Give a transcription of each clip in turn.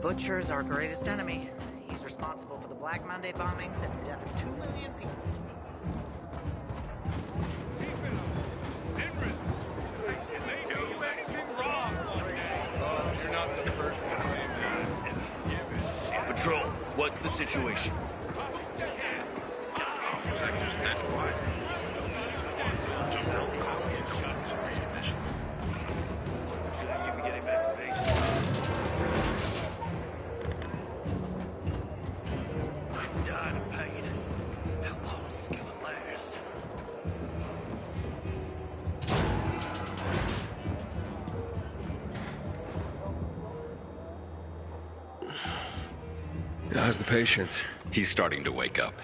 Butcher's our greatest enemy. He's responsible for the Black Monday bombings and the death of 2 million people. Patrol, what's the situation? How's the patient? He's starting to wake up.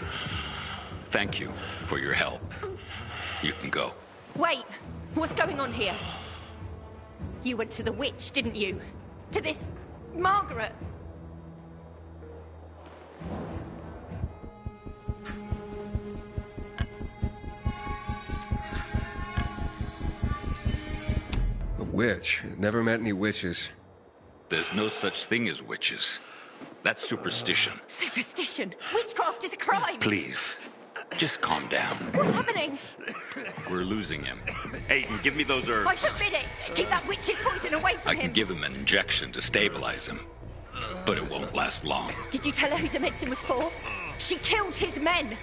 Thank you for your help. You can go. Wait! What's going on here? You went to the witch, didn't you? To this... Margaret! A witch? Never met any witches. There's no such thing as witches. That's superstition. Superstition? Witchcraft is a crime! Please, just calm down. What's happening? We're losing him. Aiden, give me those herbs. I forbid it! Keep that witch's poison away from I him! can give him an injection to stabilize him, but it won't last long. Did you tell her who the medicine was for? She killed his men!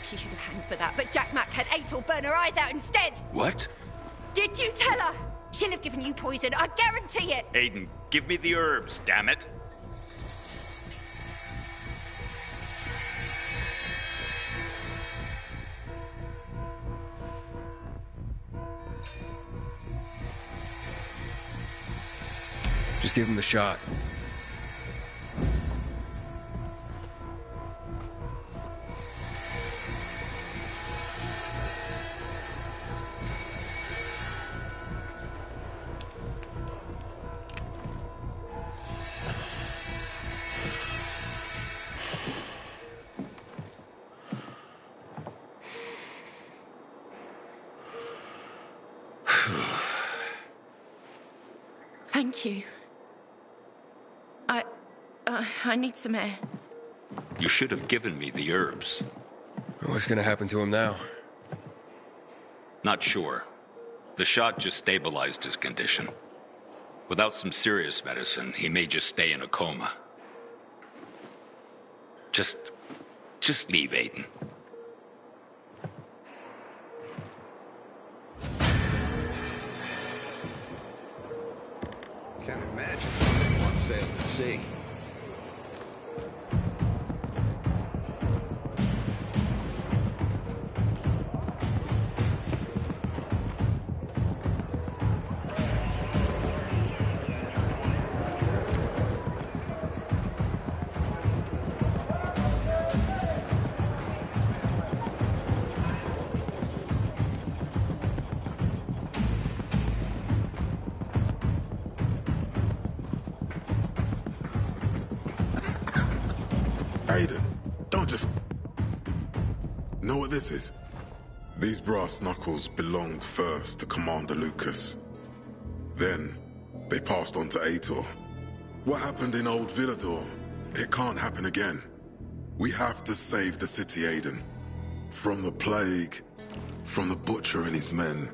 She should have hanged for that, but Jack Mack had Aitor burn her eyes out instead! What? Did you tell her? She'll have given you poison, I guarantee it! Aiden, give me the herbs, damn it. Just give him the shot. Thank you. I need some air. You should have given me the herbs. What's gonna happen to him now? Not sure. The shot just stabilized his condition. Without some serious medicine, he may just stay in a coma. Just leave, Aiden. Can't imagine something once sailed at sea. Aiden, don't just... Know what this is? These brass knuckles belonged first to Commander Lucas. Then, they passed on to Aitor. What happened in Old Villador? It can't happen again. We have to save the city, Aiden. From the plague, from the Butcher and his men.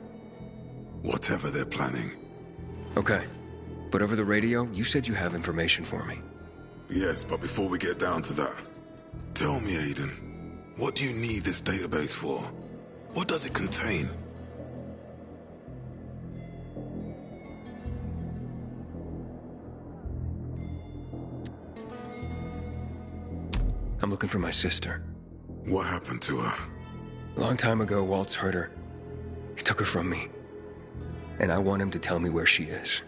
Whatever they're planning. Okay. But over the radio, you said you have information for me. Yes, but before we get down to that, tell me, Aiden, what do you need this database for? What does it contain? I'm looking for my sister. What happened to her? A long time ago, Waltz hurt her. He took her from me. And I want him to tell me where she is.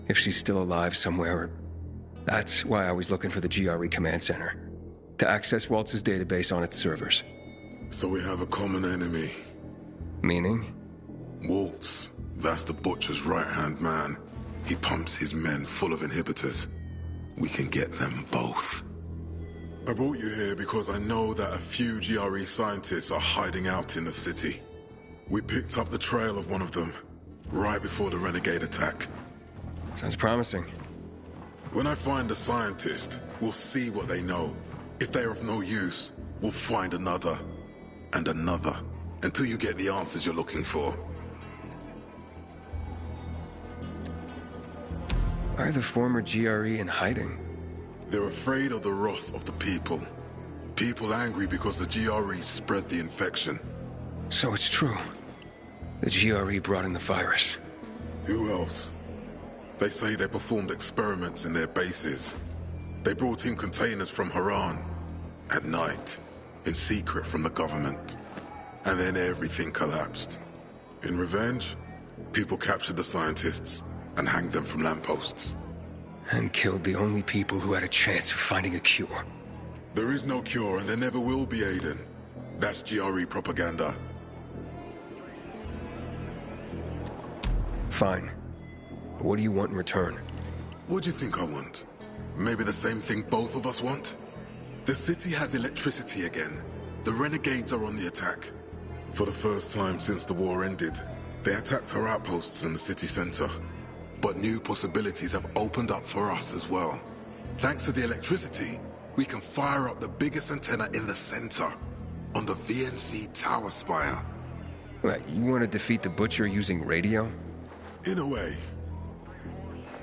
If she's still alive somewhere. That's why I was looking for the GRE command center. To access Waltz's database on its servers. So we have a common enemy. Meaning? Waltz. That's the Butcher's right-hand man. He pumps his men full of inhibitors. We can get them both. I brought you here because I know that a few GRE scientists are hiding out in the city. We picked up the trail of one of them, right before the Renegade attack. Sounds promising. When I find a scientist, we'll see what they know. If they're of no use, we'll find another. And another. Until you get the answers you're looking for. Why are the former GRE in hiding? They're afraid of the wrath of the people. People angry because the GRE spread the infection. So it's true. The GRE brought in the virus. Who else? They say they performed experiments in their bases. They brought in containers from Haran. At night. In secret from the government. And then everything collapsed. In revenge, people captured the scientists and hanged them from lampposts. And killed the only people who had a chance of finding a cure. There is no cure and there never will be, Aiden. That's GRE propaganda. Fine. What do you want in return? What do you think I want? Maybe the same thing both of us want? The city has electricity again. The renegades are on the attack. For the first time since the war ended, they attacked our outposts in the city center. But new possibilities have opened up for us as well. Thanks to the electricity, we can fire up the biggest antenna in the center, on the VNC tower spire. What, you want to defeat the Butcher using radio? In a way.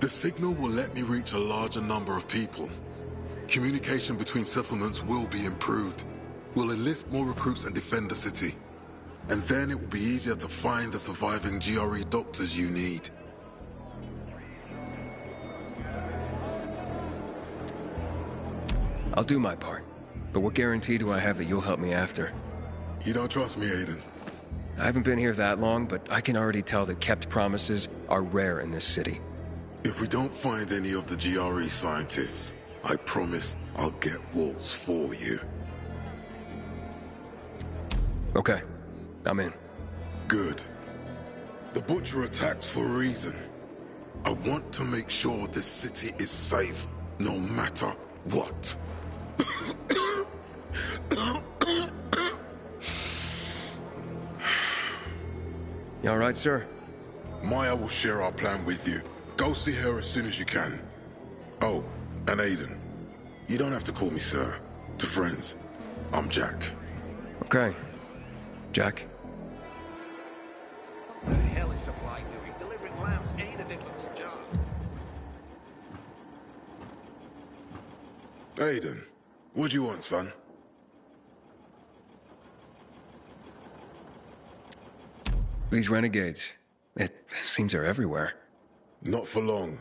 The signal will let me reach a larger number of people. Communication between settlements will be improved. We'll enlist more recruits and defend the city. And then it will be easier to find the surviving GRE doctors you need. I'll do my part. But what guarantee do I have that you'll help me after? You don't trust me, Aiden? I haven't been here that long, but I can already tell that kept promises are rare in this city. If we don't find any of the GRE scientists, I promise I'll get Waltz for you. Okay. I'm in. Good. The Butcher attacked for a reason. I want to make sure this city is safe, no matter what. You all right, sir? Maya will share our plan with you. Go see her as soon as you can. Oh, and Aiden. You don't have to call me sir. To friends, I'm Jack. Okay. Jack? What the hell is Supply doing? Delivering lamps ain't a difficult job. Aiden, what do you want, son? These renegades. It seems they're everywhere. Not for long.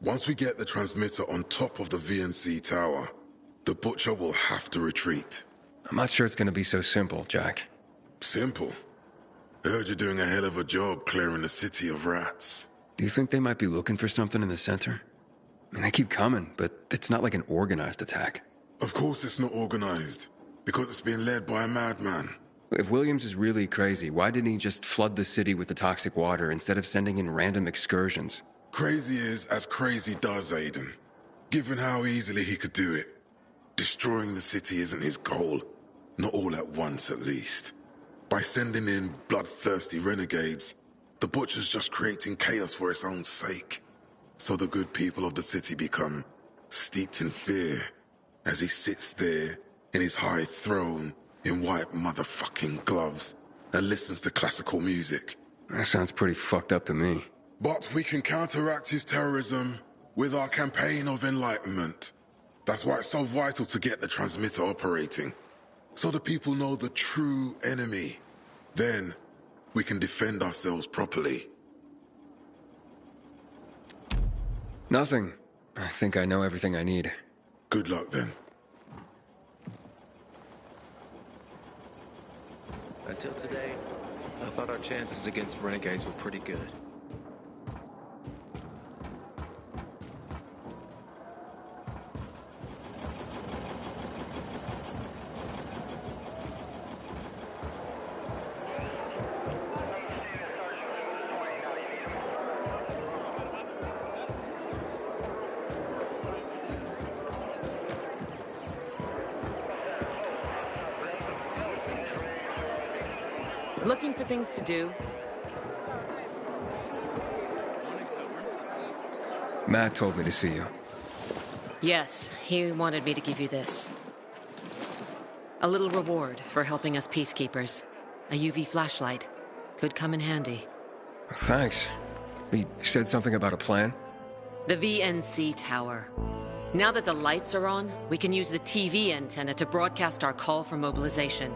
Once we get the transmitter on top of the VNC tower, the Butcher will have to retreat. I'm not sure it's gonna be so simple, Jack. Simple. Heard you're doing a hell of a job clearing the city of rats. Do you think they might be looking for something in the center? I mean, they keep coming, but it's not like an organized attack. Of course it's not organized, because it's being led by a madman. If Williams is really crazy, why didn't he just flood the city with the toxic water instead of sending in random excursions? Crazy is as crazy does, Aiden. Given how easily he could do it. Destroying the city isn't his goal. Not all at once, at least. By sending in bloodthirsty renegades, the Butcher's just creating chaos for its own sake. So the good people of the city become steeped in fear as he sits there in his high throne in white motherfucking gloves and listens to classical music. That sounds pretty fucked up to me. But we can counteract his terrorism with our campaign of enlightenment. That's why it's so vital to get the transmitter operating, so the people know the true enemy. Then, we can defend ourselves properly. Nothing. I think I know everything I need. Good luck, then. Until today, I thought our chances against renegades were pretty good. Looking for things to do? Matt told me to see you. Yes, he wanted me to give you this. A little reward for helping us peacekeepers. A UV flashlight. Could come in handy. Thanks. He said something about a plan? The VNC tower. Now that the lights are on, we can use the TV antenna to broadcast our call for mobilization.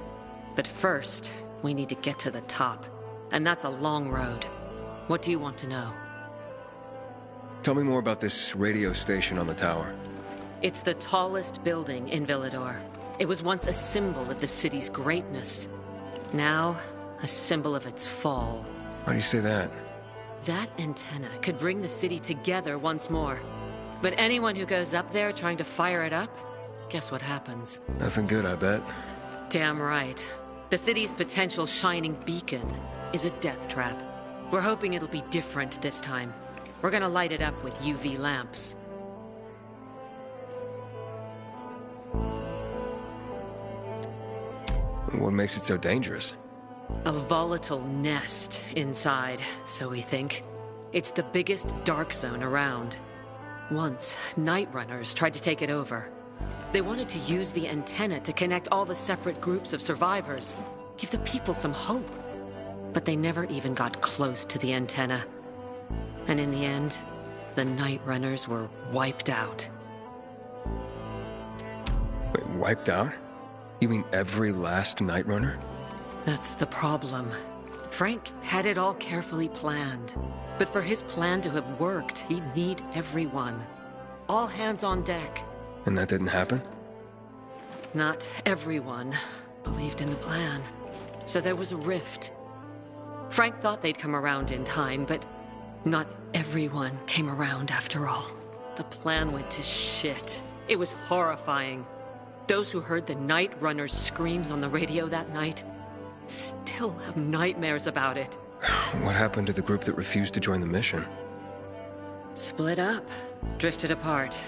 But first, we need to get to the top. And that's a long road. What do you want to know? Tell me more about this radio station on the tower. It's the tallest building in Villador. It was once a symbol of the city's greatness. Now, a symbol of its fall. Why do you say that? That antenna could bring the city together once more. But anyone who goes up there trying to fire it up, guess what happens? Nothing good, I bet. Damn right. The city's potential shining beacon is a death trap. We're hoping it'll be different this time. We're gonna light it up with UV lamps. What makes it so dangerous? A volatile nest inside, so we think. It's the biggest dark zone around. Once, Night Runners tried to take it over. They wanted to use the antenna to connect all the separate groups of survivors, give the people some hope. But they never even got close to the antenna. And in the end, the Night Runners were wiped out. Wait, wiped out? You mean every last Night Runner? That's the problem. Frank had it all carefully planned. But for his plan to have worked, he'd need everyone. All hands on deck. And that didn't happen? Not everyone believed in the plan. So there was a rift. Frank thought they'd come around in time, but not everyone came around after all. The plan went to shit. It was horrifying. Those who heard the Night Runners' screams on the radio that night still have nightmares about it. What happened to the group that refused to join the mission? Split up. Drifted apart.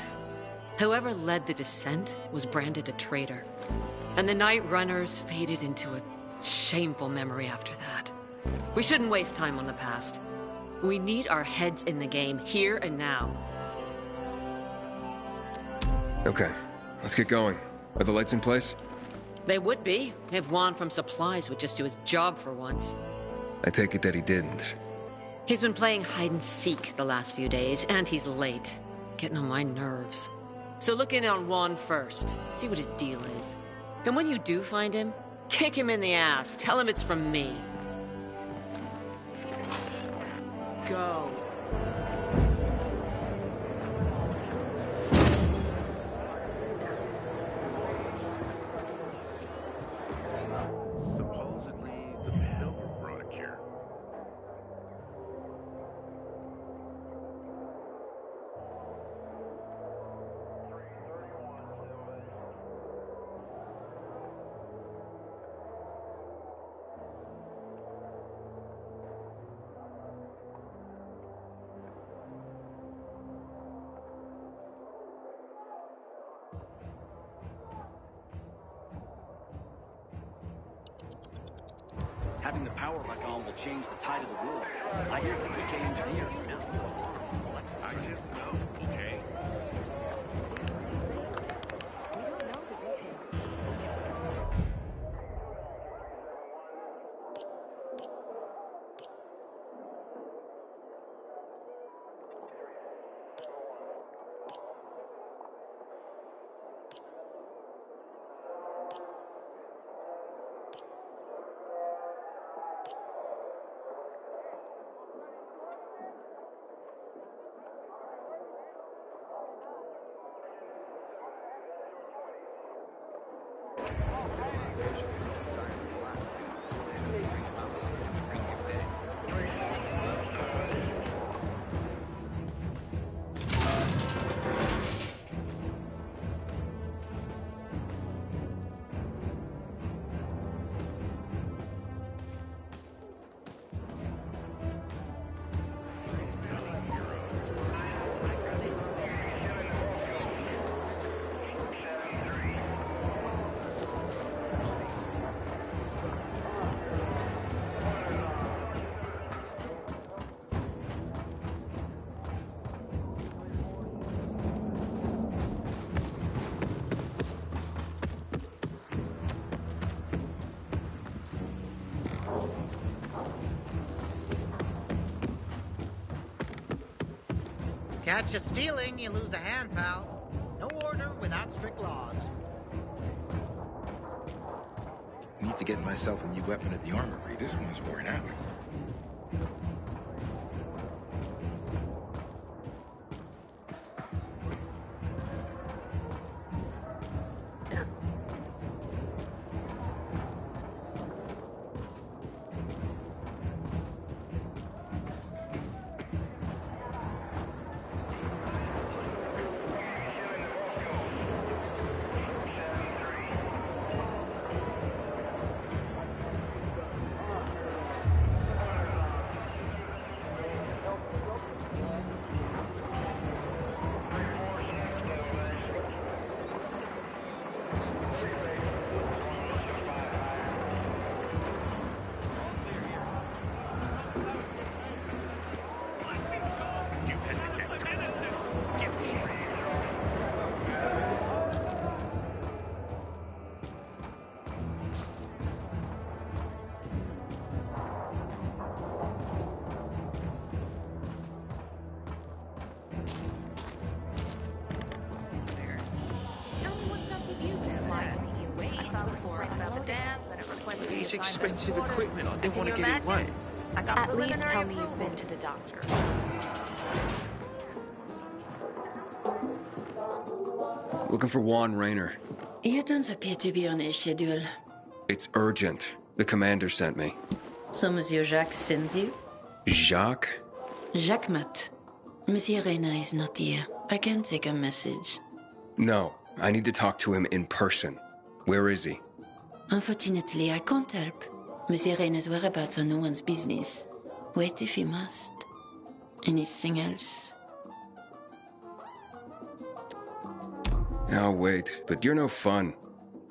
Whoever led the descent was branded a traitor. And the Night Runners faded into a shameful memory after that. We shouldn't waste time on the past. We need our heads in the game, here and now. Okay, let's get going. Are the lights in place? They would be, if Juan from Supplies would just do his job for once. I take it that he didn't. He's been playing hide-and-seek the last few days, and he's late. Getting on my nerves. So look in on Juan first. See what his deal is. And when you do find him, kick him in the ass. Tell him it's from me. Go. Supposedly, the Pilgrim brought a cure. Having the power back on will change the tide of the world. I hear the PK engineers are now I just know, okay? Catch you stealing, you lose a hand, pal. No order without strict laws. Need to get myself a new weapon at the armory. This one's worn out. It's expensive equipment. I didn't want to get it wet. At least tell me you've been to the doctor. Looking for Juan Raynor. You don't appear to be on a schedule. It's urgent. The commander sent me. So Monsieur Jacques sends you? Jacques? Jacques Mat. Monsieur Reyna is not here. I can take a message. No, I need to talk to him in person. Where is he? Unfortunately, I can't help. Monsieur Reyna's whereabouts are no one's business. Wait if you must. Anything else? I'll wait, but you're no fun.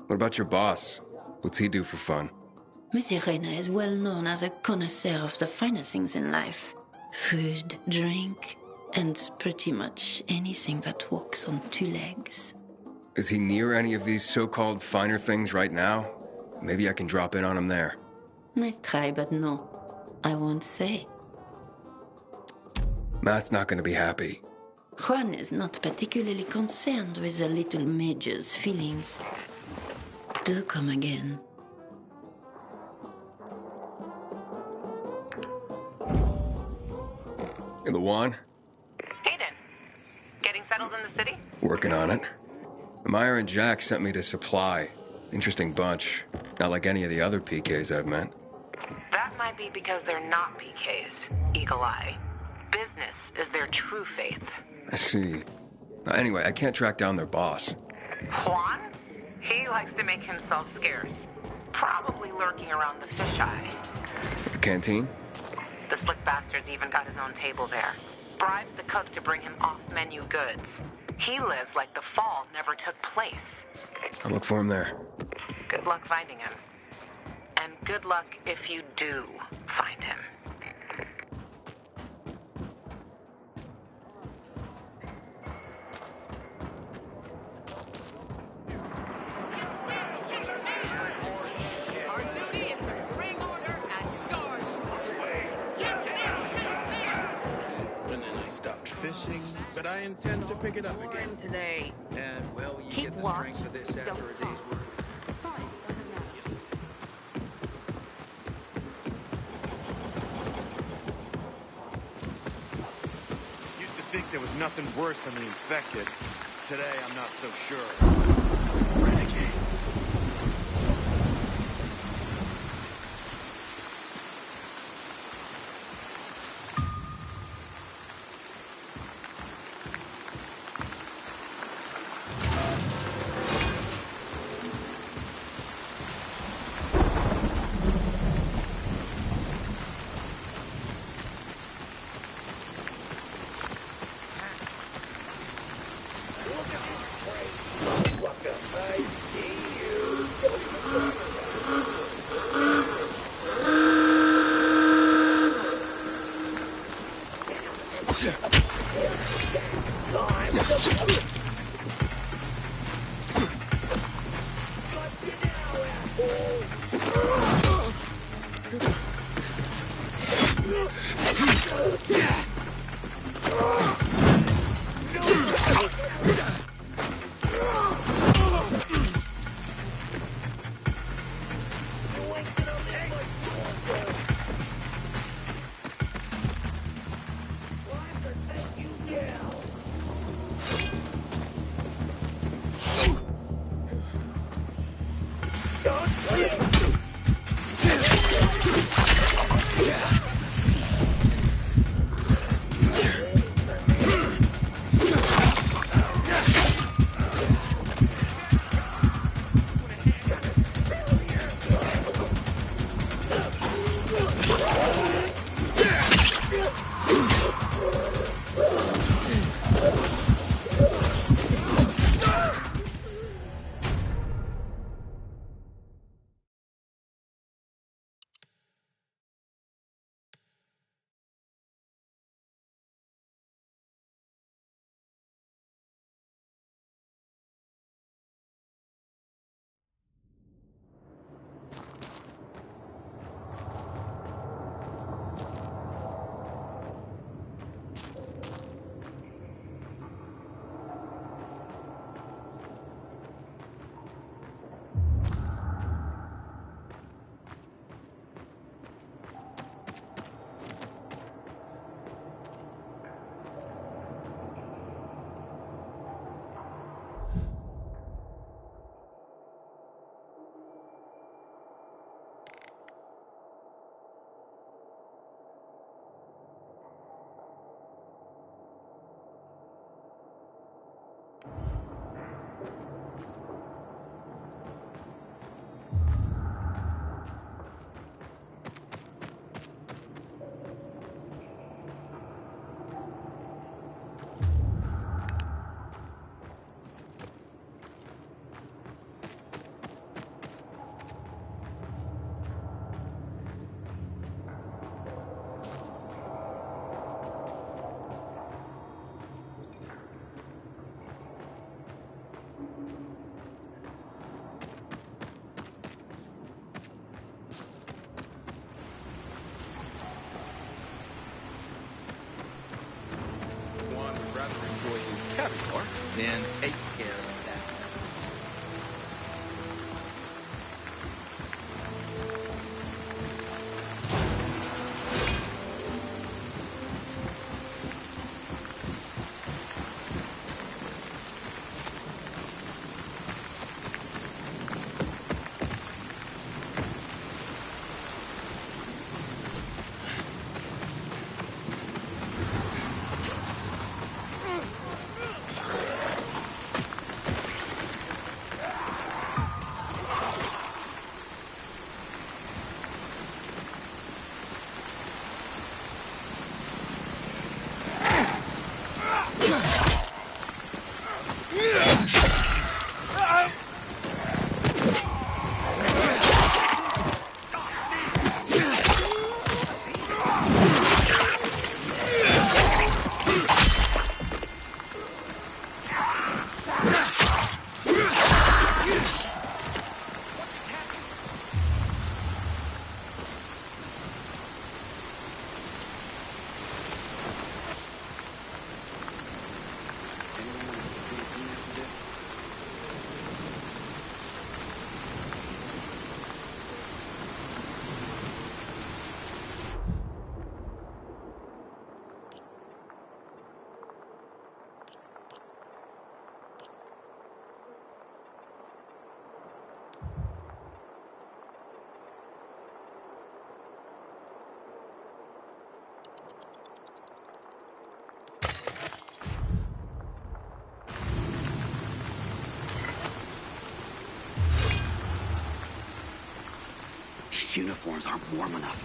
What about your boss? What's he do for fun? Monsieur Reyna is well known as a connoisseur of the finer things in life. Food, drink, and pretty much anything that walks on two legs. Is he near any of these so-called finer things right now? Maybe I can drop in on him there. Nice try, but no. I won't say. Matt's not gonna be happy. Juan is not particularly concerned with the little major's feelings. Do come again. In the Juan? Hayden, getting settled in the city? Working on it. Meyer and Jack sent me to Supply. Interesting bunch. Not like any of the other PKs I've met. That might be because they're not PKs, Eagle Eye. Business is their true faith. I see. Anyway, I can't track down their boss. Juan? He likes to make himself scarce. Probably lurking around the fisheye. The canteen? The slick bastard's even got his own table there. Bribes the cook to bring him off-menu goods. He lives like the fall never took place. I'll look for him there. Good luck finding him. And good luck if you do find him. And then I stopped fishing, but I intend to pick it up again today. And well, you Keep get the watch. strength of this after a day's work. Used to think there was nothing worse than the infected. Today, I'm not so sure. Renegades. Then take care of that. These uniforms aren't warm enough.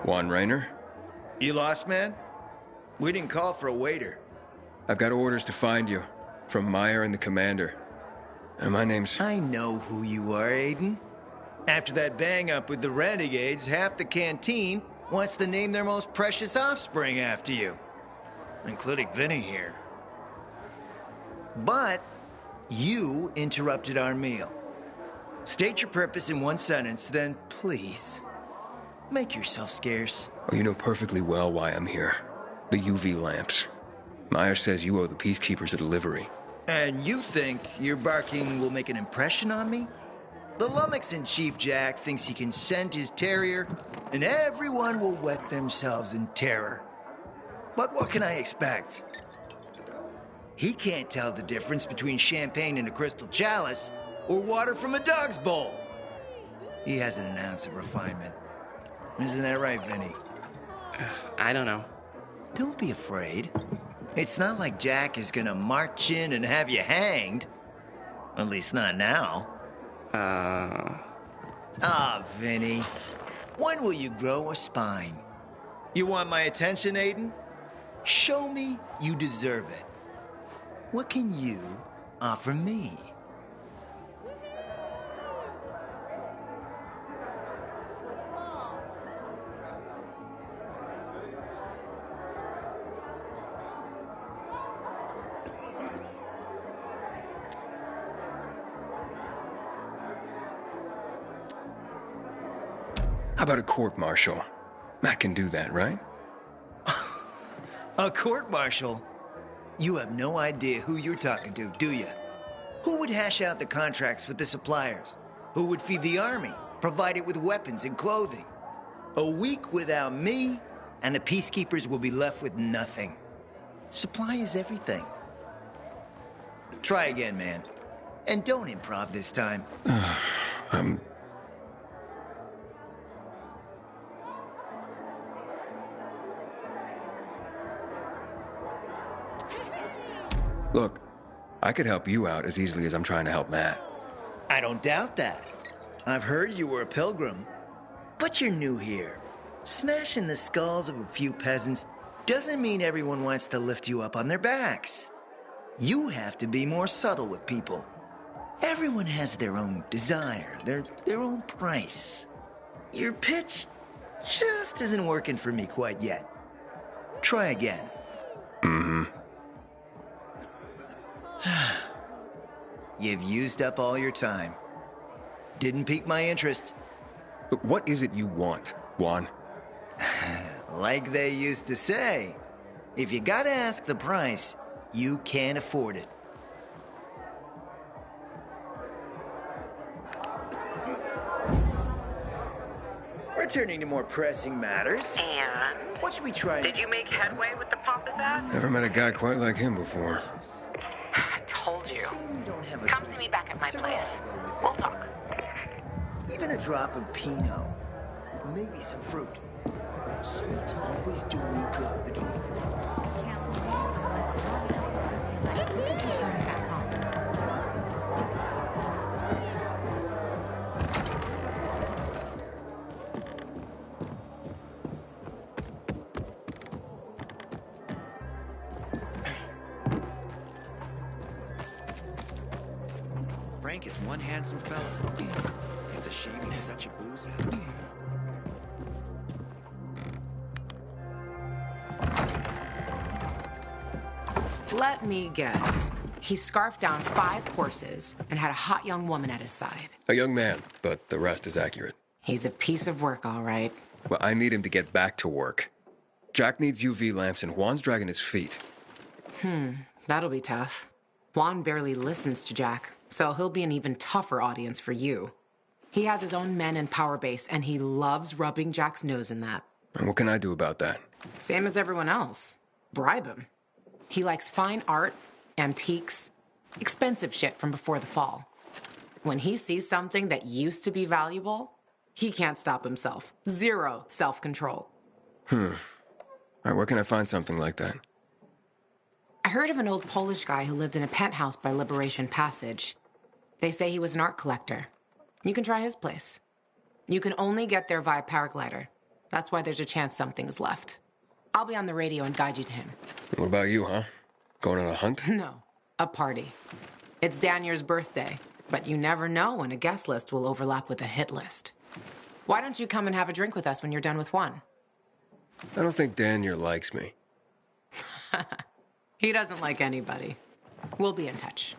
Juan Raynor? You lost, man? We didn't call for a waiter. I've got orders to find you. From Meyer and the commander. And my name's... I know who you are, Aiden. After that bang-up with the Renegades, half the canteen wants to name their most precious offspring after you. Including Vinny here. But you interrupted our meal. State your purpose in one sentence, then please, make yourself scarce. Oh, you know perfectly well why I'm here. The UV lamps. Myers says you owe the Peacekeepers a delivery. And you think your barking will make an impression on me? The Lummox-in-Chief Jack thinks he can send his terrier, and everyone will wet themselves in terror. But what can I expect? He can't tell the difference between champagne in a crystal chalice or water from a dog's bowl. He hasn't an ounce of refinement. Isn't that right, Vinny? I don't know. Don't be afraid. It's not like Jack is gonna march in and have you hanged. At least not now. Vinny. When will you grow a spine? You want my attention, Aiden? Show me you deserve it. What can you offer me? How about a court-martial? Matt can do that, right? A court-martial? You have no idea who you're talking to, do you? Who would hash out the contracts with the suppliers? Who would feed the army, provide it with weapons and clothing? A week without me, and the Peacekeepers will be left with nothing. Supply is everything. Try again, man. And don't improv this time. Look, I could help you out as easily as I'm trying to help Matt. I don't doubt that. I've heard you were a pilgrim. But you're new here. Smashing the skulls of a few peasants doesn't mean everyone wants to lift you up on their backs. You have to be more subtle with people. Everyone has their own desire, their own price. Your pitch just isn't working for me quite yet. Try again. You've used up all your time. Didn't pique my interest. Look, what is it you want, Juan? Like they used to say, if you gotta ask the price, you can't afford it. Returning to more pressing matters. And? What should we try? Did you make headway with the pompous ass? Never met a guy quite like him before. I told you. Come see me back at my place. We'll talk. Even a drop of Pinot. Maybe some fruit. Sweet's always doing you good. Frank is one handsome fella. It's a shame he's such a booze hound. Let me guess. He scarfed down 5 courses and had a hot young woman at his side. A young man, but the rest is accurate. He's a piece of work, all right. Well, I need him to get back to work. Jack needs UV lamps and Juan's dragging his feet. That'll be tough. Juan barely listens to Jack, so he'll be an even tougher audience for you. He has his own men and power base, and he loves rubbing Jack's nose in that. And what can I do about that? Same as everyone else. Bribe him. He likes fine art, antiques, expensive shit from before the fall. When he sees something that used to be valuable, he can't stop himself. 0 self-control. All right, where can I find something like that? I heard of an old Polish guy who lived in a penthouse by Liberation Passage. They say he was an art collector. You can try his place. You can only get there via paraglider. That's why there's a chance something's left. I'll be on the radio and guide you to him. What about you, huh? Going on a hunt? No, a party. It's Danier's birthday, but you never know when a guest list will overlap with a hit list. Why don't you come and have a drink with us when you're done with Juan? I don't think Danier likes me. He doesn't like anybody. We'll be in touch.